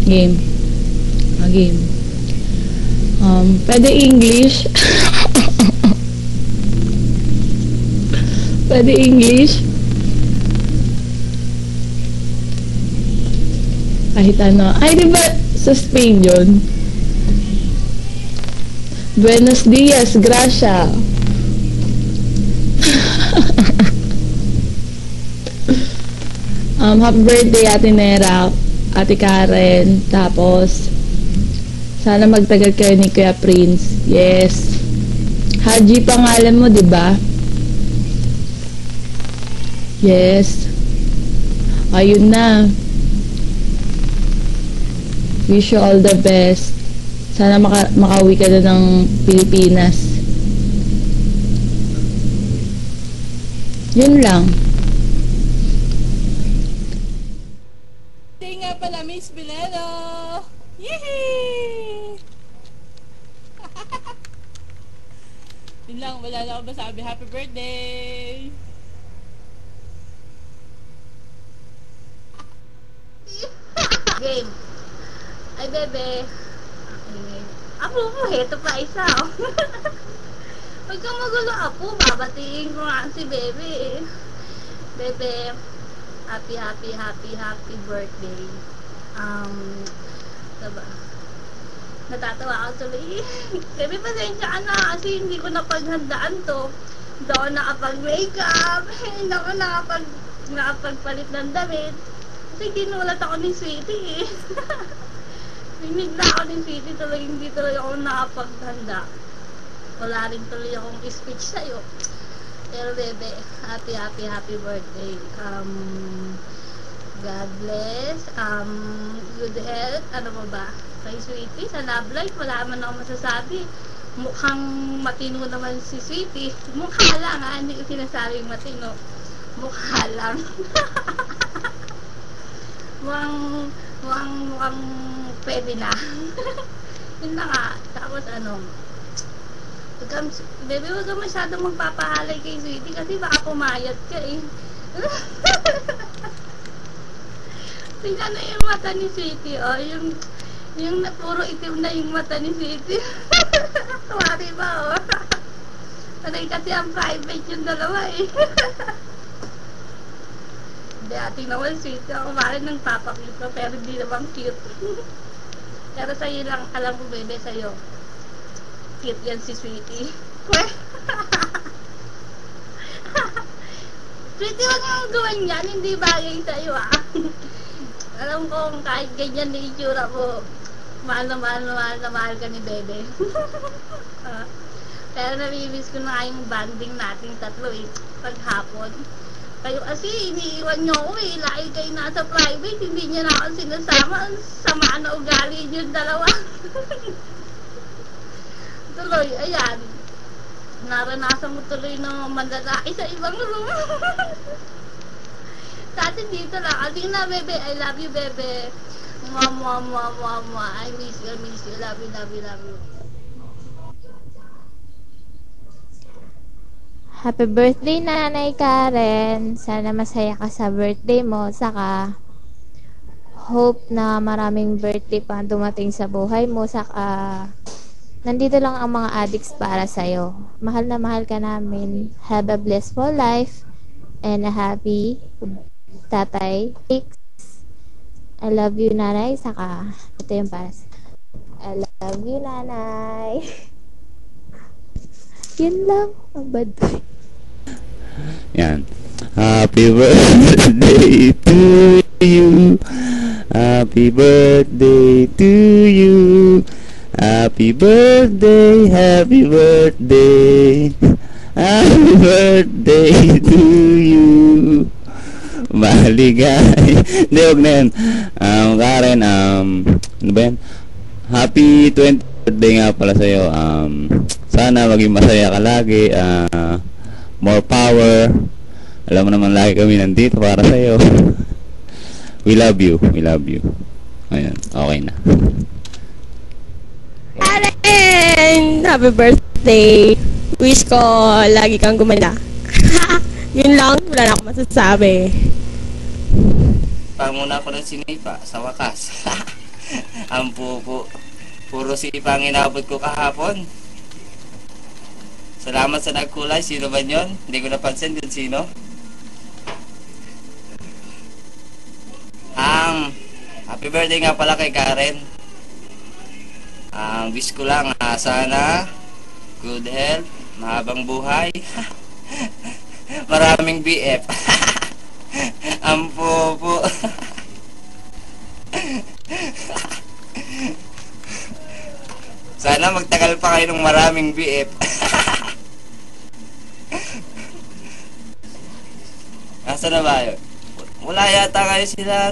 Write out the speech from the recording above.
Game. Game. Pwede English. Pwede English. Kahit ano. Ay, di ba sa Spain yun? Buenos dias, Gracia. Happy birthday, Ate Nera, Ate Karen. Tapos, sana magtagal kayo ni Kuya Prince. Yes. Haji pangalan mo, di ba? Yes. Ayun na. Wish you all the best. Sana makauwi ka na ng Pilipinas. Yun lang. Hindi nga pala, Miss Bileno. Yehey! Yun lang, wala na ako masabi. Happy birthday! Game. Ay, bebe. Okay. Apo mo, heto pa isa, oh. Huwag kang magulo, apo. Babatiin ko nga si bebe. Bebe, happy birthday. Diba? Natatawa ako tuloy. Bebe, pasensya ka na kasi hindi ko napaghandaan to. Hindi ako nakapag-makeup. Hindi ako nakapagpalit ng damit. Kasi ginulat ako ni Sweetie eh. Rinig na ako ni Sweetie tuloy, hindi tuloy ako nakapaghanda. Wala rin tuloy akong speech sa'yo. Pero bebe, happy birthday. God bless. Good health. Ano mo ba? Kay Sweetie, sa love life, wala man ako masasabi. Mukhang matino naman si Sweetie. Mukha lang ha, hindi ko sinasabing matino. Mukha lang. mukhang pwede na. Yun na nga. Tapos ano, bebe, huwag ka masyadong magpapahalay kay Sweetie kasi baka pumayat ka eh. Tingnan na yung mata ni Sweetie, oh. Yung puro itim na yung mata ni Sweetie. Tuwari ba, oh. Panay kasi ang private yung dalawa eh. Hindi, ating naman sweet. Ako maaaring nang papakute ko, pero hindi naman cute. Pero sa'yo lang, alam ko bebe, sa'yo. Cute yan si Sweetie. Sweetie, wag mo gawin yan. Hindi bagay sa'yo, ah. Alam ko kung kahit ganyan na itsura mo, mahal na mahal ka ni bebe. Pero namimiss ko na yung banding nating tatlo eh, paghapon. Kayo kasi iniiwan nyo ako eh, lagi kayo nasa private, hindi nyo na ako sinasama, sama na ugali nyo dalawa. Tuloy, ayan, naranasan mo tuloy na manlalaki sa ibang room. Dati dito lang, aling na bebe, I love you bebe. Mwah, I miss you, love you. Happy birthday, Nanay Karen. Sana masaya ka sa birthday mo. Saka, hope na maraming birthday pa dumating sa buhay mo. Saka, nandito lang ang mga addicts para sa'yo. Mahal na mahal ka namin. Have a blissful life and a happy Tatay X. I love you, Nanay. Saka, ito yung para sa I love you, Nanay. Yun lang. Ang bad trip. Yan. Happy birthday to you. Happy birthday to you. Happy birthday, happy birthday. Happy birthday to you. Maligay. Hindi, huwag na yan. Karen, ano ba yan? Happy 20th birthday nga pala sa'yo. Sana maging masaya ka lagi. More power. Alam mo naman lagi kami nandito para sa'yo. We love you. Ayan, okay na. Karen! Happy birthday! Wish ko lagi kang gumanda. Yun lang, wala na akong masasabi. Pamuna ko ng sinipa sa wakas. Ang pupo. Puro sipa ang inabot ko kahapon. Salamat sa nagkulay. Sino ba yun? Hindi ko napansin kung sino. Happy birthday nga pala kay Karen. Wish ko lang sana good health, mahabang buhay, maraming BF. Ang popo. Sana magtagal pa kayo ng maraming BF. Asa na ba yun? Wala yata kayo sila